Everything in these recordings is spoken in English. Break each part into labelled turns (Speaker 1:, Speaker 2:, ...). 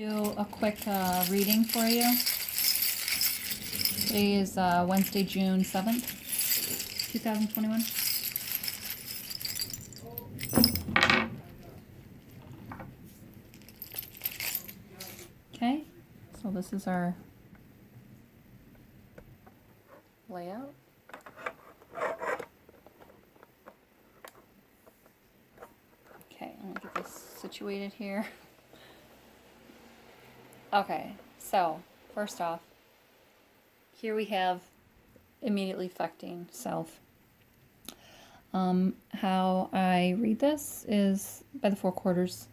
Speaker 1: Do a quick reading for you. Today is Wednesday, June 7th, 2021. Okay, so this is our layout. Okay, I'm gonna get this situated here. Okay, so first off, here we have immediately affecting self. How I read this is by the four quarters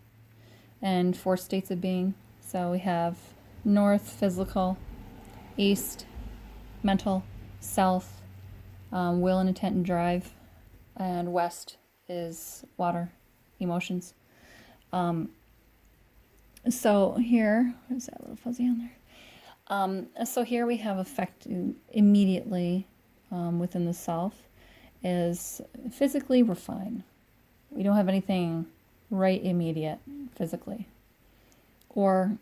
Speaker 1: and four states of being. So we have north, physical, east, mental, south, will and intent and drive, and west is water, emotions. So here, is that little fuzzy on there? So here we have effect immediately within the self is physically we're fine. We don't have anything right immediate physically or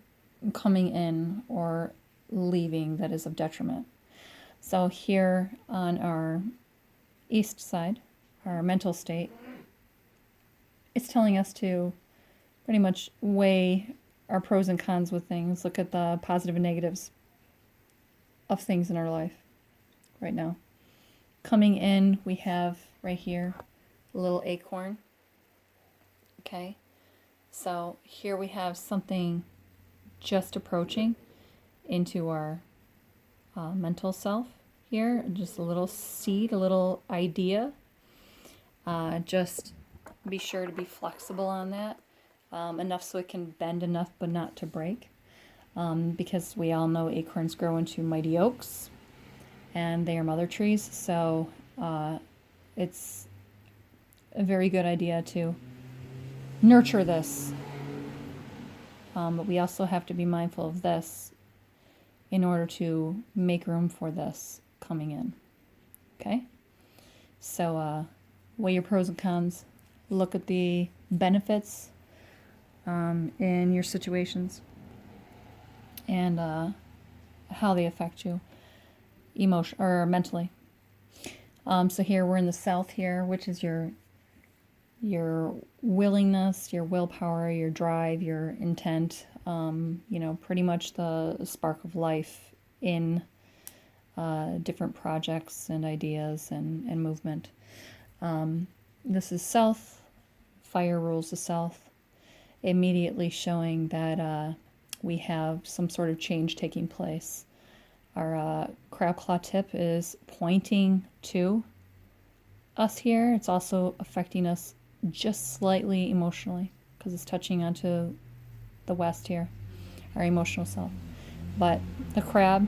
Speaker 1: coming in or leaving that is of detriment. So here on our east side, our mental state, it's telling us to pretty much weigh our pros and cons with things, look at the positive and negatives of things in our life right now. Coming in, we have right here a little acorn. Okay, so here we have something just approaching into our mental self here, just a little seed, a little idea. Just be sure to be flexible on that, enough so it can bend enough but not to break, because we all know acorns grow into mighty oaks and they are mother trees, so it's a very good idea to nurture this, but we also have to be mindful of this in order to make room for this coming in. Okay, so weigh your pros and cons, look at the benefits in your situations and how they affect you emotion or mentally. So here we're in the south here, which is your willingness, your willpower, your drive, your intent, pretty much the spark of life in different projects and ideas and movement. This is south, fire rules the south, immediately showing that we have some sort of change taking place. Our crab claw tip is pointing to us here. It's also affecting us just slightly emotionally because it's touching onto the west here, our emotional self. But the crab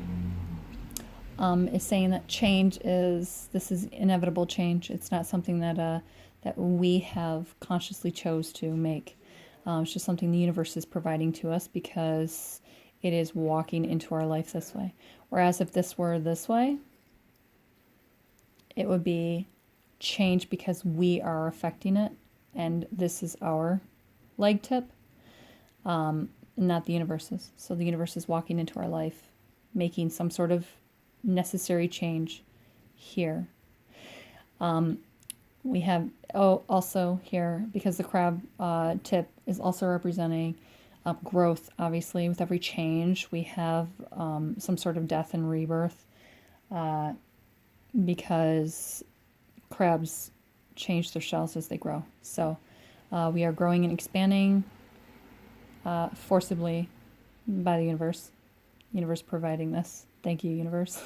Speaker 1: is saying that this is inevitable change. It's not something that we have consciously chose to make. It's just something the universe is providing to us because it is walking into our life this way. Whereas if this were this way, it would be change because we are affecting it, and this is our leg tip, not the universe's. So the universe is walking into our life, making some sort of necessary change here. We have also here, because the crab tip is also representing growth. Obviously, with every change, we have some sort of death and rebirth, because crabs change their shells as they grow. So we are growing and expanding forcibly by the universe. Universe providing this. Thank you, universe.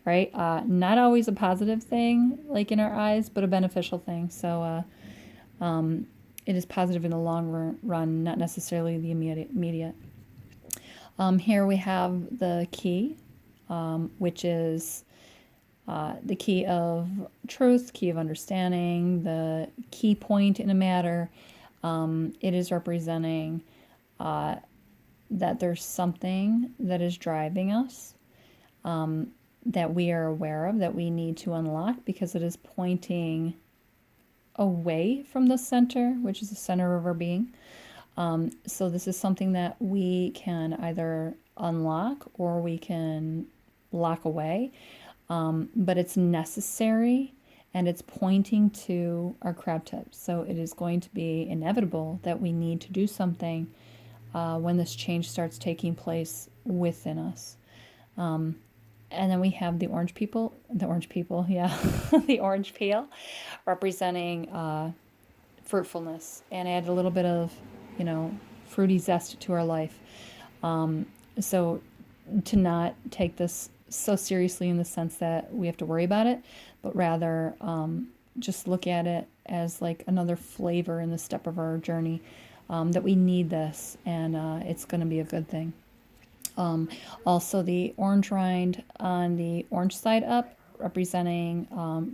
Speaker 1: Right? Not always a positive thing, like in our eyes, but a beneficial thing. So it is positive in the long run, not necessarily the immediate. Here we have the key, which is the key of truth, key of understanding, the key point in a matter. It is representing that there's something that is driving us, that we are aware of, that we need to unlock, because it is pointing away from the center, which is the center of our being, So this is something that we can either unlock or we can lock away, but it's necessary and it's pointing to our crab tips. So it is going to be inevitable that we need to do something when this change starts taking place within us. And then we have the orange people, yeah, the orange peel, representing fruitfulness, and add a little bit of, fruity zest to our life. So to not take this so seriously in the sense that we have to worry about it, but rather just look at it as like another flavor in the step of our journey, that we need this, and it's going to be a good thing. Also, the orange rind on the orange side up, representing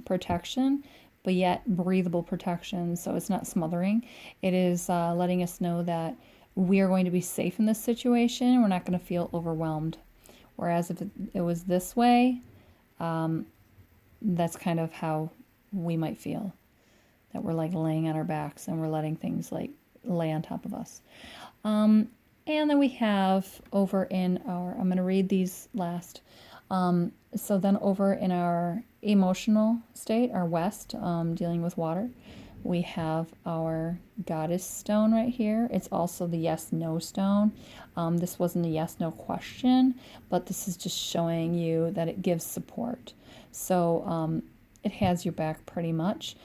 Speaker 1: protection, but yet breathable protection. So it's not smothering. It is letting us know that we are going to be safe in this situation. We're not going to feel overwhelmed. Whereas if it was this way, that's kind of how we might feel. That we're like laying on our backs and we're letting things like lay on top of us. And then we have over in our, I'm going to read these last. So then over in our emotional state, our west, dealing with water, we have our goddess stone right here. It's also the yes-no stone. This wasn't a yes-no question, but this is just showing you that it gives support. So it has your back pretty much.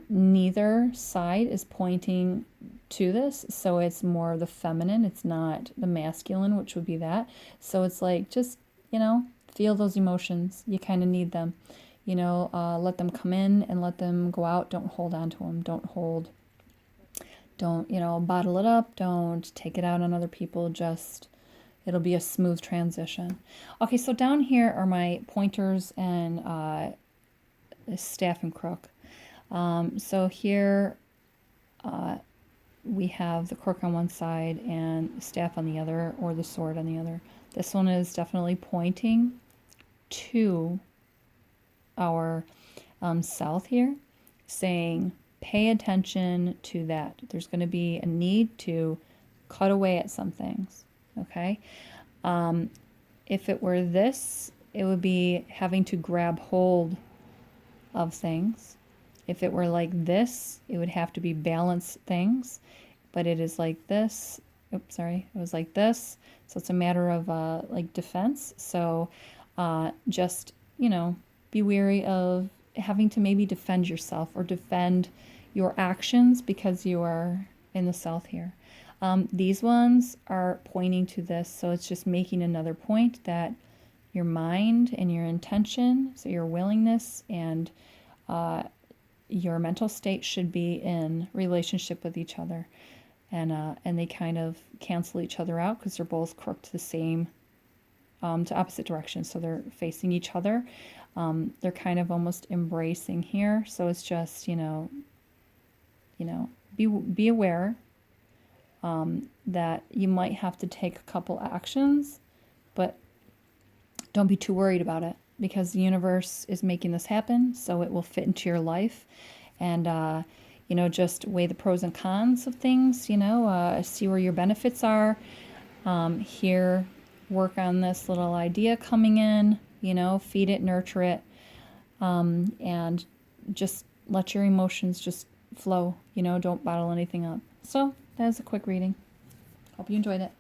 Speaker 1: Neither side is pointing to this, so it's more the feminine, it's not the masculine, which would be that. So it's like, just, feel those emotions. You kind of need them. Let them come in and let them go out. Don't hold on to them. Don't bottle it up. Don't take it out on other people. Just, it'll be a smooth transition. Okay, so down here are my pointers and staff and crook. So here we have the crook on one side and staff on the other, or the sword on the other. This one is definitely pointing to our south here, saying pay attention to that. There's going to be a need to cut away at some things, okay? If it were this, it would be having to grab hold of things. If it were like this, it would have to be balance things, but it is like this. Oops, sorry, it was like this. So it's a matter of like defense. So just, be wary of having to maybe defend yourself or defend your actions because you are in the south here. These ones are pointing to this, so it's just making another point that your mind and your intention, so your willingness and your mental state should be in relationship with each other, and they kind of cancel each other out because they're both crooked the same, to opposite directions, so they're facing each other. They're kind of almost embracing here, so it's just be aware that you might have to take a couple actions, but don't be too worried about it, because the universe is making this happen, so it will fit into your life. And just weigh the pros and cons of things, see where your benefits are. Here, work on this little idea coming in, feed it, nurture it, and just let your emotions just flow, don't bottle anything up. So that was a quick reading. Hope you enjoyed it.